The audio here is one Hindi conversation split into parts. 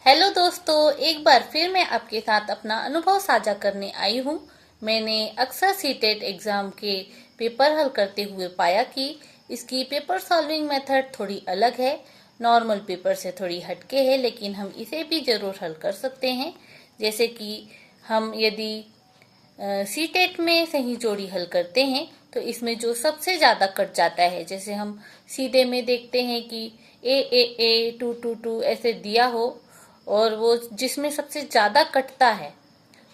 हेलो दोस्तों, एक बार फिर मैं आपके साथ अपना अनुभव साझा करने आई हूँ। मैंने अक्सर सीटेट एग्ज़ाम के पेपर हल करते हुए पाया कि इसकी पेपर सॉल्विंग मेथड थोड़ी अलग है, नॉर्मल पेपर से थोड़ी हटके है, लेकिन हम इसे भी ज़रूर हल कर सकते हैं। जैसे कि हम यदि सीटेट में सही जोड़ी हल करते हैं तो इसमें जो सबसे ज़्यादा कट जाता है, जैसे हम सीधे में देखते हैं कि ए 2 ऐसे दिया हो और वो जिसमें सबसे ज़्यादा कटता है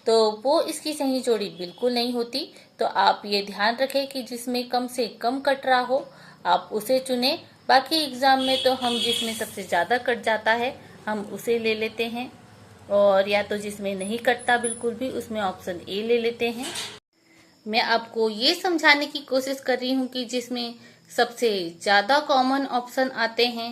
तो वो इसकी सही जोड़ी बिल्कुल नहीं होती। तो आप ये ध्यान रखें कि जिसमें कम से कम कट रहा हो आप उसे चुनें। बाकी एग्ज़ाम में तो हम जिसमें सबसे ज़्यादा कट जाता है हम उसे ले लेते हैं, और या तो जिसमें नहीं कटता बिल्कुल भी उसमें ऑप्शन ए ले लेते हैं। मैं आपको ये समझाने की कोशिश कर रही हूँ कि जिसमें सबसे ज़्यादा कॉमन ऑप्शन आते हैं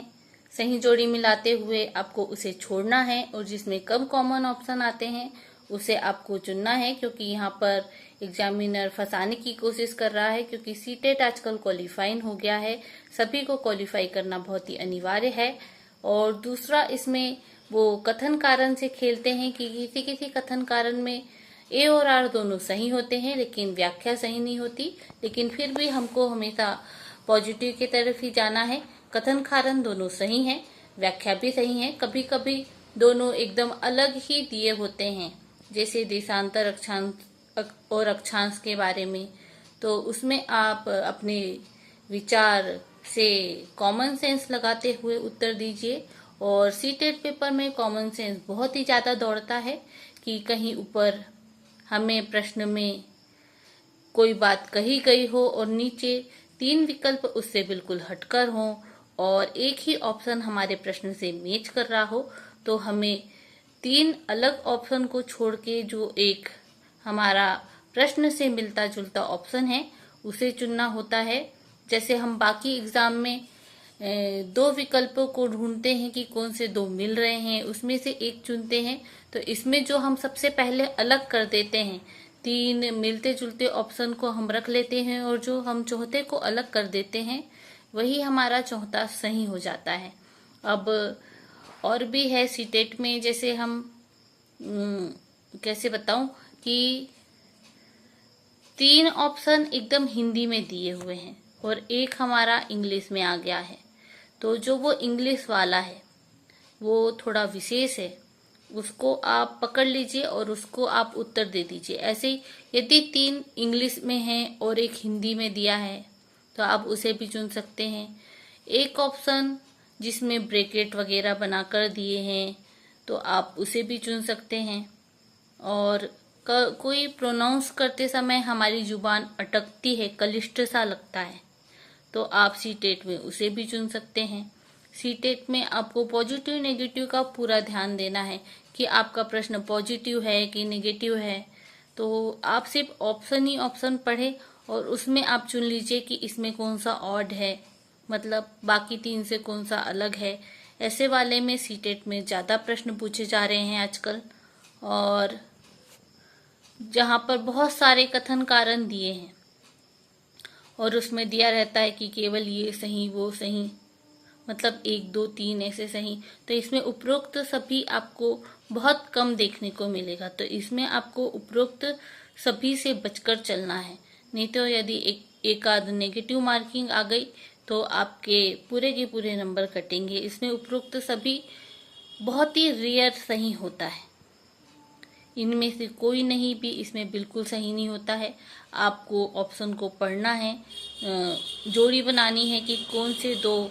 सही जोड़ी मिलाते हुए आपको उसे छोड़ना है, और जिसमें कम कॉमन ऑप्शन आते हैं उसे आपको चुनना है, क्योंकि यहाँ पर एग्जामिनर फंसाने की कोशिश कर रहा है। क्योंकि सीटेट आजकल क्वालिफाइंग हो गया है, सभी को क्वालिफाई करना बहुत ही अनिवार्य है। और दूसरा, इसमें वो कथन कारण से खेलते हैं कि किसी किसी कथन कारण में ए और आर दोनों सही होते हैं लेकिन व्याख्या सही नहीं होती। लेकिन फिर भी हमको हमेशा पॉजिटिव की तरफ ही जाना है। कथन कारण दोनों सही हैं, व्याख्या भी सही है। कभी कभी दोनों एकदम अलग ही दिए होते हैं, जैसे देशांतर अक्षांश और अक्षांश के बारे में, तो उसमें आप अपने विचार से कॉमन सेंस लगाते हुए उत्तर दीजिए। और सीटेट पेपर में कॉमन सेंस बहुत ही ज़्यादा दौड़ता है कि कहीं ऊपर हमें प्रश्न में कोई बात कही गई हो और नीचे 3 विकल्प उससे बिल्कुल हटकर हों, और एक ही ऑप्शन हमारे प्रश्न से मैच कर रहा हो, तो हमें 3 अलग ऑप्शन को छोड़ के जो एक हमारा प्रश्न से मिलता जुलता ऑप्शन है उसे चुनना होता है। जैसे हम बाकी एग्जाम में 2 विकल्पों को ढूंढते हैं कि कौन से 2 मिल रहे हैं, उसमें से एक चुनते हैं। तो इसमें जो हम सबसे पहले अलग कर देते हैं, 3 मिलते जुलते ऑप्शन को हम रख लेते हैं और जो हम चौथे को अलग कर देते हैं वही हमारा चौथा सही हो जाता है। अब और भी है सीटेट में, जैसे हम कैसे बताऊं कि 3 ऑप्शन एकदम हिंदी में दिए हुए हैं और एक हमारा इंग्लिश में आ गया है। तो जो वो इंग्लिश वाला है वो थोड़ा विशेष है, उसको आप पकड़ लीजिए और उसको आप उत्तर दे दीजिए। ऐसे ही यदि 3 इंग्लिश में हैं और एक हिंदी में दिया है तो आप उसे भी चुन सकते हैं। एक ऑप्शन जिसमें ब्रैकेट वगैरह बनाकर दिए हैं तो आप उसे भी चुन सकते हैं। और कोई प्रोनाउंस करते समय हमारी जुबान अटकती है, क्लिष्ट सा लगता है, तो आप सीटेट में उसे भी चुन सकते हैं। सीटेट में आपको पॉजिटिव नेगेटिव का पूरा ध्यान देना है कि आपका प्रश्न पॉजिटिव है कि नेगेटिव है। तो आप सिर्फ ऑप्शन ही ऑप्शन पढ़े और उसमें आप चुन लीजिए कि इसमें कौन सा ऑड है, मतलब बाकी 3 से कौन सा अलग है। ऐसे वाले में सीटेट में ज़्यादा प्रश्न पूछे जा रहे हैं आजकल, और जहाँ पर बहुत सारे कथन कारण दिए हैं और उसमें दिया रहता है कि केवल ये सही वो सही, मतलब 1 2 3 ऐसे सही, तो इसमें उपरोक्त सभी आपको बहुत कम देखने को मिलेगा। तो इसमें आपको उपरोक्त सभी से बचकर चलना है, नहीं तो यदि एक आध नेगेटिव मार्किंग आ गई तो आपके पूरे के पूरे नंबर कटेंगे। इसमें उपरोक्त सभी बहुत ही रेयर सही होता है, इनमें से कोई नहीं भी इसमें बिल्कुल सही नहीं होता है। आपको ऑप्शन को पढ़ना है, जोड़ी बनानी है कि कौन से 2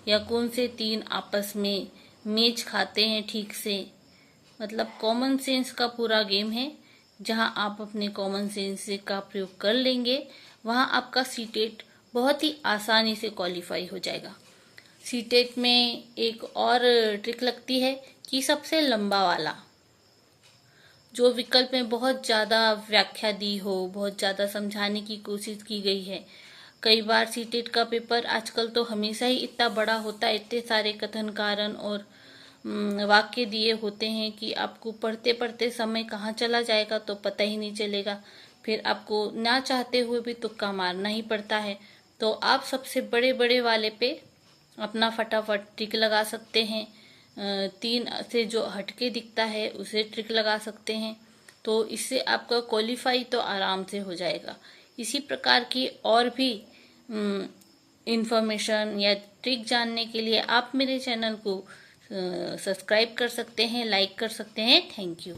या कौन से 3 आपस में मैच खाते हैं ठीक से। मतलब कॉमन सेंस का पूरा गेम है। जहां आप अपने कॉमन सेंस का प्रयोग कर लेंगे वहां आपका सीटेट बहुत ही आसानी से क्वालिफाई हो जाएगा। सीटेट में एक और ट्रिक लगती है कि सबसे लंबा वाला जो विकल्प में बहुत ज़्यादा व्याख्या दी हो, बहुत ज़्यादा समझाने की कोशिश की गई है। कई बार सीटेट का पेपर आजकल तो हमेशा ही इतना बड़ा होता है, इतने सारे कथन कारण और वाक्य दिए होते हैं कि आपको पढ़ते पढ़ते समय कहाँ चला जाएगा तो पता ही नहीं चलेगा। फिर आपको ना चाहते हुए भी तुक्का मारना ही पड़ता है। तो आप सबसे बड़े बड़े वाले पे अपना फटाफट टिक लगा सकते हैं। 3 से जो हटके दिखता है उसे ट्रिक लगा सकते हैं। तो इससे आपका क्वालिफाई तो आराम से हो जाएगा। इसी प्रकार की और भी इंफॉर्मेशन या ट्रिक जानने के लिए आप मेरे चैनल को सब्सक्राइब कर सकते हैं, लाइक कर सकते हैं। Thank you.